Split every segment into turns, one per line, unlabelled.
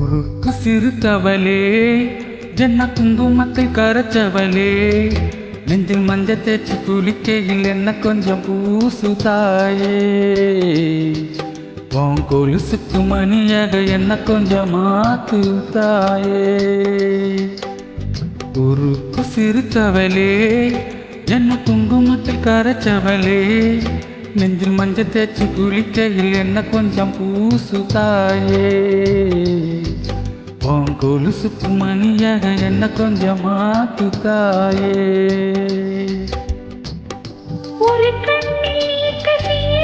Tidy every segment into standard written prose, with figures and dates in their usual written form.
உருக்கு சிறுத்தவளே ஜன்ன குங்குமத்தை கரைச்சவளே நெஞ்சில் மஞ்ச தேய்ச்சி குளிக்கையில் என்ன கொஞ்சம் பூசு தாயே உன் கொலுசுக்கு மணியாக என்ன கொஞ்சம் மாத்து தாயே உருக்கு சிறுத்தவளே என்ன குங்குமத்தை கரைச்சவளே நெஞ்சில் மஞ்ச தேய்ச்சி குளிக்கையில் என்ன கொஞ்சம் பூசு தாயே உன் கொலுசுக்கு மணியாக என்ன கொஞ்சம் மாத்து தாயே
ஒரு கண்ணில் கசிய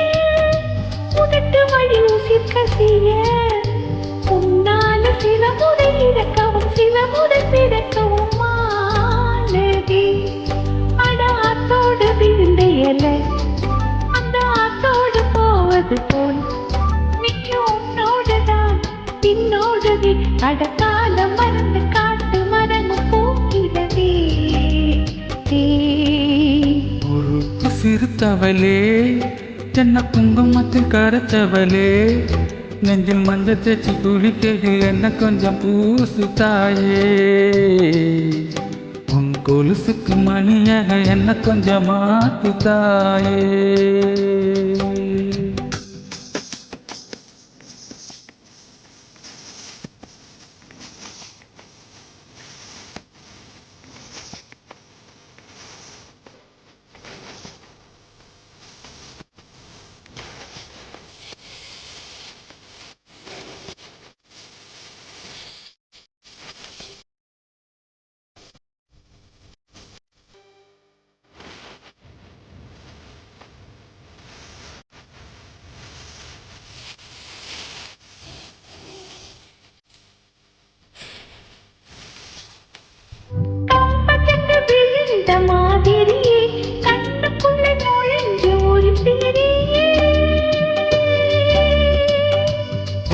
உதட்டு வழி உசிர் கசிய உன்னால சில முறை இறக்கவும் சில முறை பிறக்கவும் மானதே அட ஆத்தோடு விழுந்த இலை அந்த ஆத்தோடு போவது போல் நிற்கும் உன்னோடுதான் பின்னோடுவே அடக்காலம் மறந்து காட்டு மரமும் போகிறதே
உருக்கு சிறுத்தவளே என்ன குங்குமத்தில் கரைச்சவளே நெஞ்சில் மஞ்சள் தேய்ச்சி குளிக்கையில் என்ன கொஞ்சம் பூசு தாயே உன் கொலுசுக்கு மணியாக என்ன கொஞ்சம் மாத்து தாயே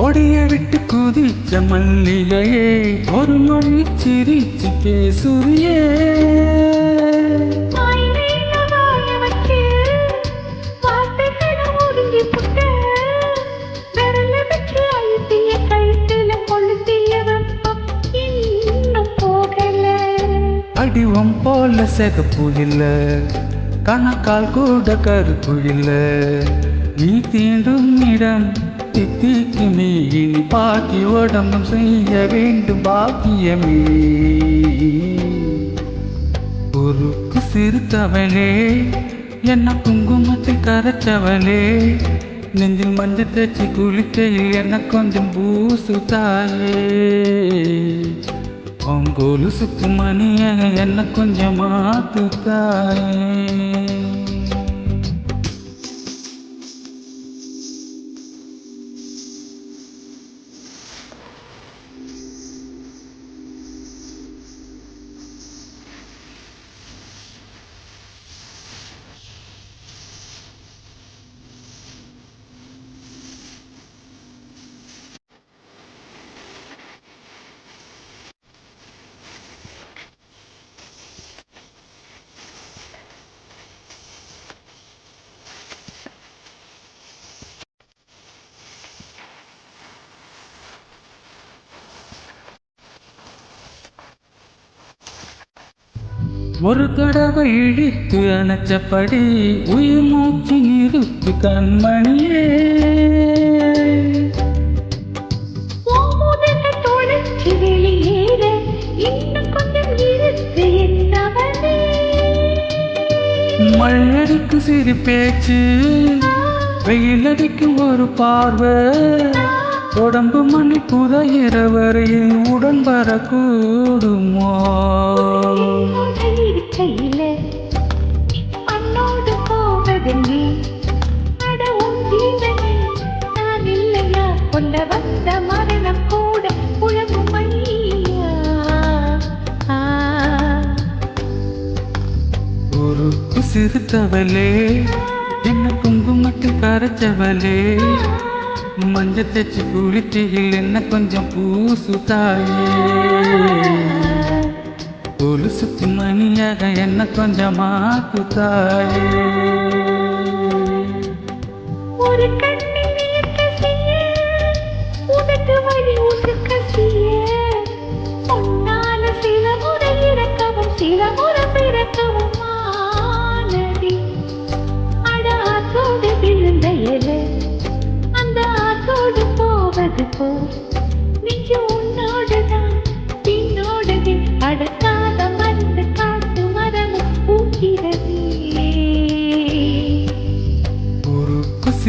ஒடிய விட்டு குதிச்ச மல்லிகையே ஒரு மொழி சிரிச்சு பேசுறியே அடிவம் போல செகப்பு இல்ல கணக்கால் கூட கருப்பு இல்ல நீ தீண்டும் இடம் தித்திக்கு நீ இனி பாக்கி உடம்பும் செய்ய வேண்டும் பாக்கியமே உருக்கு சிறுத்தவளே என்ன குங்குமத்தை கரைச்சவளே நெஞ்சில் மஞ்சள் தேய்ச்சி குளிக்கையில் என்ன கொஞ்சம் பூசு தாயே உன் கொலுசுக்கு மணியாக என்ன கொஞ்சம் மாத்து தாயே ஒரு தடவை இழித்து அணைச்சபடி உயிர் மூச்சு நிறுத்து கண்மணியே மழையடிக்கு சிறு பேச்சு வெயிலடிக்கும் ஒரு பார்வை உடம்பு மணி புதையிற வரையில் உடன் வரக்கூடுமோ
அண்ணோடு போவதெங்கே அட உன் ஜீவனே நான் இல்லையா கொண்ட வந்த மரணம் கூட உழவும் ஐயா
உருக்கு சிறுத்தவளே என்ன குங்குமத்தில் கரைச்சவளே மஞ்ச தேய்ச்சி குளிக்கையில் என்ன கொஞ்சம் பூசு தாயே கொலுசுக்கு மணியாக என்ன கொஞ்சம் மாத்து தாயே
ஒரு கண்ணில் கசிய உதட்டு வழி உசு கசிய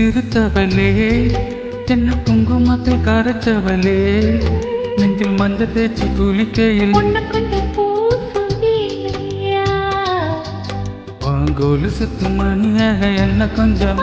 சிரித்தவளே என்ன குங்குமத்தில் கரைச்சவளே நெஞ்சில் மஞ்ச தேய்ச்சி குளிக்கையில்
உன்னை கொஞ்சம் பூசுவேனையா
கோலு சுத்து மணியாக என்ன கொஞ்சம்